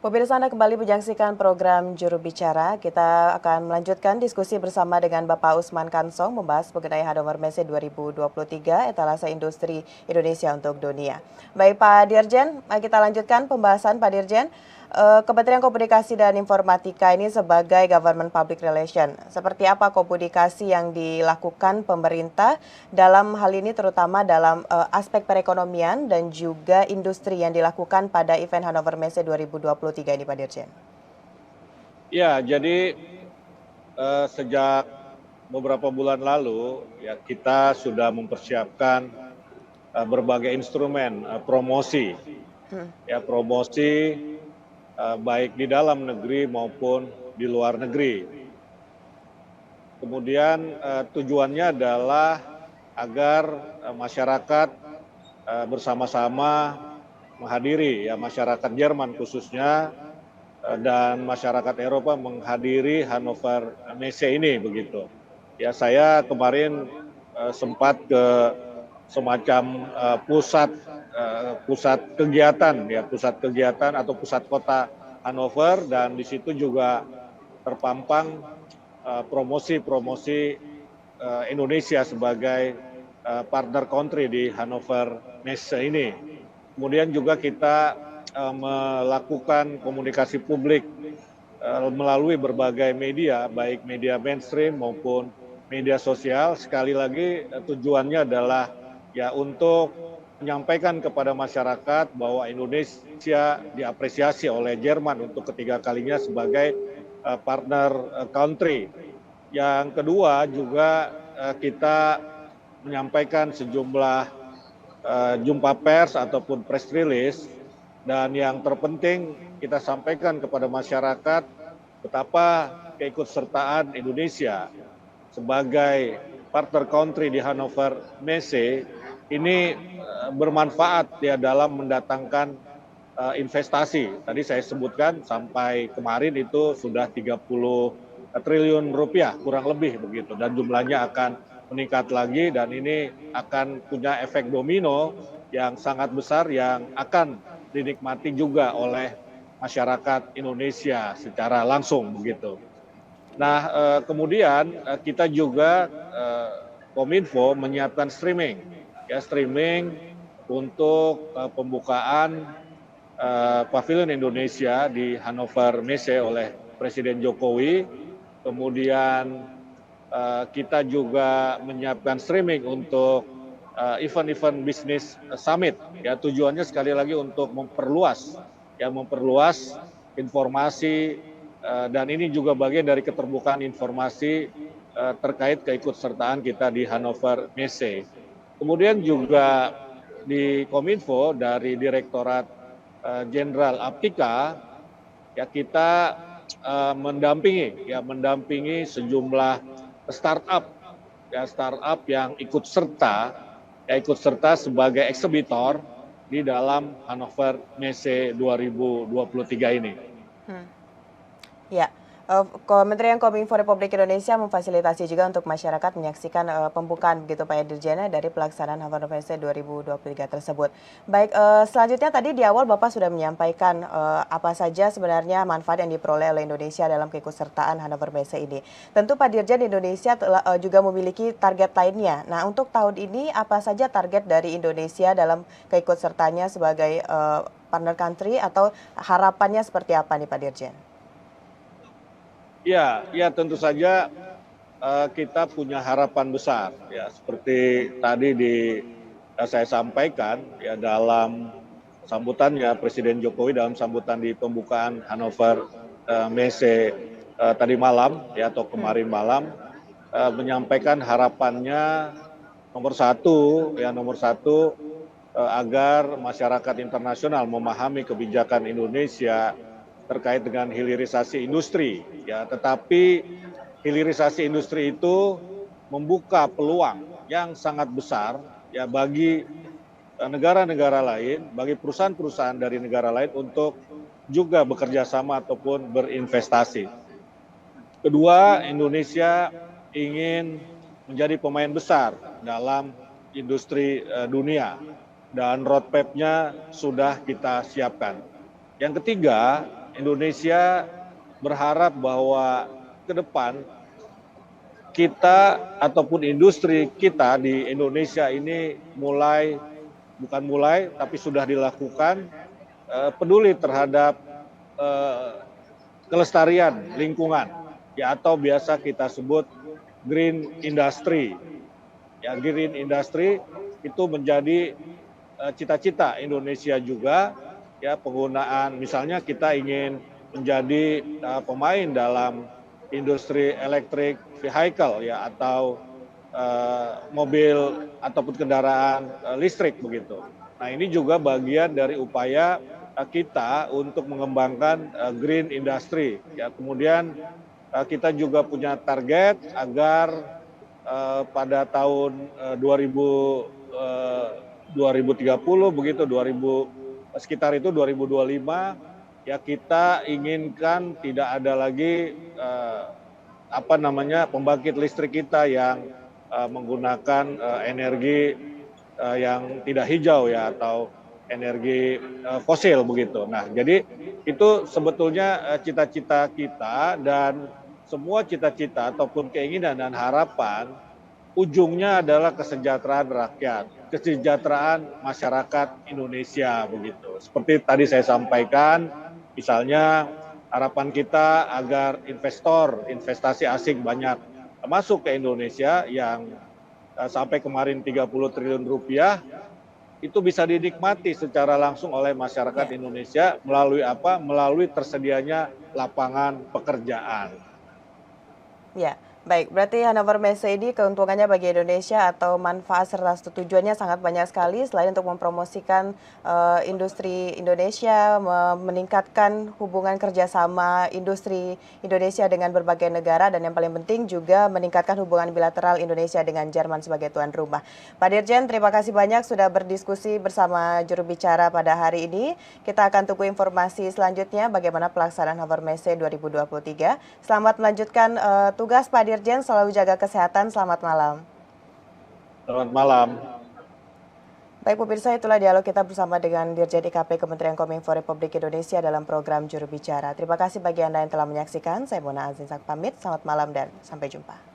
Pemirsa Anda kembali menyaksikan program Juru Bicara. Kita akan melanjutkan diskusi bersama dengan Bapak Usman Kansong membahas mengenai Hannover Messe 2023 etalase industri Indonesia untuk dunia. Baik Pak Dirjen, mari kita lanjutkan pembahasan Pak Dirjen. Kementerian Komunikasi dan Informatika ini sebagai Government Public Relation. Seperti apa komunikasi yang dilakukan pemerintah dalam hal ini terutama dalam aspek perekonomian dan juga industri yang dilakukan pada event Hannover Messe 2023 ini Pak Dirjen? Ya, jadi sejak beberapa bulan lalu ya kita sudah mempersiapkan berbagai instrumen promosi, promosi baik di dalam negeri maupun di luar negeri. Kemudian tujuannya adalah agar masyarakat bersama-sama menghadiri, ya masyarakat Jerman khususnya dan masyarakat Eropa menghadiri Hannover Messe ini begitu. Ya saya kemarin sempat ke semacam pusat kegiatan atau pusat kota Hannover, dan di situ juga terpampang promosi Indonesia sebagai partner country di Hannover Messe ini. Kemudian juga kita melakukan komunikasi publik melalui berbagai media, baik media mainstream maupun media sosial. Sekali lagi tujuannya adalah ya untuk menyampaikan kepada masyarakat bahwa Indonesia diapresiasi oleh Jerman untuk ketiga kalinya sebagai partner country. Yang kedua juga kita menyampaikan sejumlah jumpa pers ataupun press release, dan yang terpenting kita sampaikan kepada masyarakat betapa keikutsertaan Indonesia sebagai partner country di Hannover Messe ini bermanfaat ya dalam mendatangkan investasi. Tadi saya sebutkan sampai kemarin itu sudah 30 triliun rupiah kurang lebih begitu, dan jumlahnya akan meningkat lagi, dan ini akan punya efek domino yang sangat besar yang akan dinikmati juga oleh masyarakat Indonesia secara langsung begitu. Nah, kemudian kita juga Kominfo menyiapkan streaming untuk pembukaan Pavilion Indonesia di Hannover Messe oleh Presiden Jokowi. Kemudian kita juga menyiapkan streaming untuk event-event bisnis summit. Ya, tujuannya sekali lagi untuk memperluas informasi, dan ini juga bagian dari keterbukaan informasi terkait keikutsertaan kita di Hannover Messe. Kemudian juga di Kominfo dari Direktorat Jenderal Aptika ya kita mendampingi sejumlah startup yang ikut serta sebagai eksibitor di dalam Hannover Messe 2023 ini. Ya, Kementerian Kominfo Republik Indonesia memfasilitasi juga untuk masyarakat menyaksikan pembukaan begitu Pak Dirjen dari pelaksanaan Hannover Messe 2023 tersebut. Baik, selanjutnya tadi di awal Bapak sudah menyampaikan apa saja sebenarnya manfaat yang diperoleh oleh Indonesia dalam keikutsertaan Hannover Messe ini. Tentu Pak Dirjen, Indonesia juga memiliki target lainnya. Nah, untuk tahun ini apa saja target dari Indonesia dalam keikutsertaannya sebagai partner country, atau harapannya seperti apa nih Pak Dirjen? Ya, tentu saja kita punya harapan besar ya, seperti tadi saya sampaikan ya dalam sambutannya Presiden Jokowi dalam sambutan di pembukaan Hannover Messe tadi malam ya atau kemarin malam, menyampaikan harapannya nomor satu agar masyarakat internasional memahami kebijakan Indonesia terkait dengan hilirisasi industri ya, tetapi hilirisasi industri itu membuka peluang yang sangat besar ya bagi negara-negara lain, bagi perusahaan-perusahaan dari negara lain untuk juga bekerja sama ataupun berinvestasi. Kedua, Indonesia ingin menjadi pemain besar dalam industri dunia, dan roadmap-nya sudah kita siapkan. Yang ketiga, Indonesia berharap bahwa ke depan kita ataupun industri kita di Indonesia ini bukan mulai, tapi sudah dilakukan peduli terhadap kelestarian lingkungan, ya atau biasa kita sebut green industry. Ya, green industry itu menjadi cita-cita Indonesia juga, ya penggunaan misalnya kita ingin menjadi pemain dalam industri electric vehicle ya atau mobil ataupun kendaraan listrik begitu. Nah ini juga bagian dari upaya kita untuk mengembangkan green industry. Ya kemudian kita juga punya target agar pada tahun 2030 begitu 2000 sekitar itu 2025 ya kita inginkan tidak ada lagi pembangkit listrik kita yang menggunakan energi yang tidak hijau ya atau energi fosil begitu. Nah, jadi itu sebetulnya cita-cita kita dan semua cita-cita ataupun keinginan dan harapan ujungnya adalah kesejahteraan rakyat, kesejahteraan masyarakat Indonesia begitu. Seperti tadi saya sampaikan, misalnya harapan kita agar investasi asing banyak masuk ke Indonesia yang sampai kemarin 30 triliun rupiah itu bisa dinikmati secara langsung oleh masyarakat Indonesia melalui apa? Melalui tersedianya lapangan pekerjaan. Ya, baik. Berarti Hannover Messe ini keuntungannya bagi Indonesia atau manfaat serta tujuannya sangat banyak sekali selain untuk mempromosikan industri Indonesia, meningkatkan hubungan kerjasama industri Indonesia dengan berbagai negara dan yang paling penting juga meningkatkan hubungan bilateral Indonesia dengan Jerman sebagai tuan rumah. Pak Dirjen, terima kasih banyak sudah berdiskusi bersama juru bicara pada hari ini. Kita akan tunggu informasi selanjutnya bagaimana pelaksanaan Hannover Messe 2023. Selamat melanjutkan tugas Pak Dirjen, selalu jaga kesehatan, selamat malam. Selamat malam. Baik pemirsa, itulah dialog kita bersama dengan Dirjen IKP Kementerian Kominfo Republik Indonesia dalam program Juru Bicara. Terima kasih bagi Anda yang telah menyaksikan. Saya Mona Azinsak pamit, selamat malam dan sampai jumpa.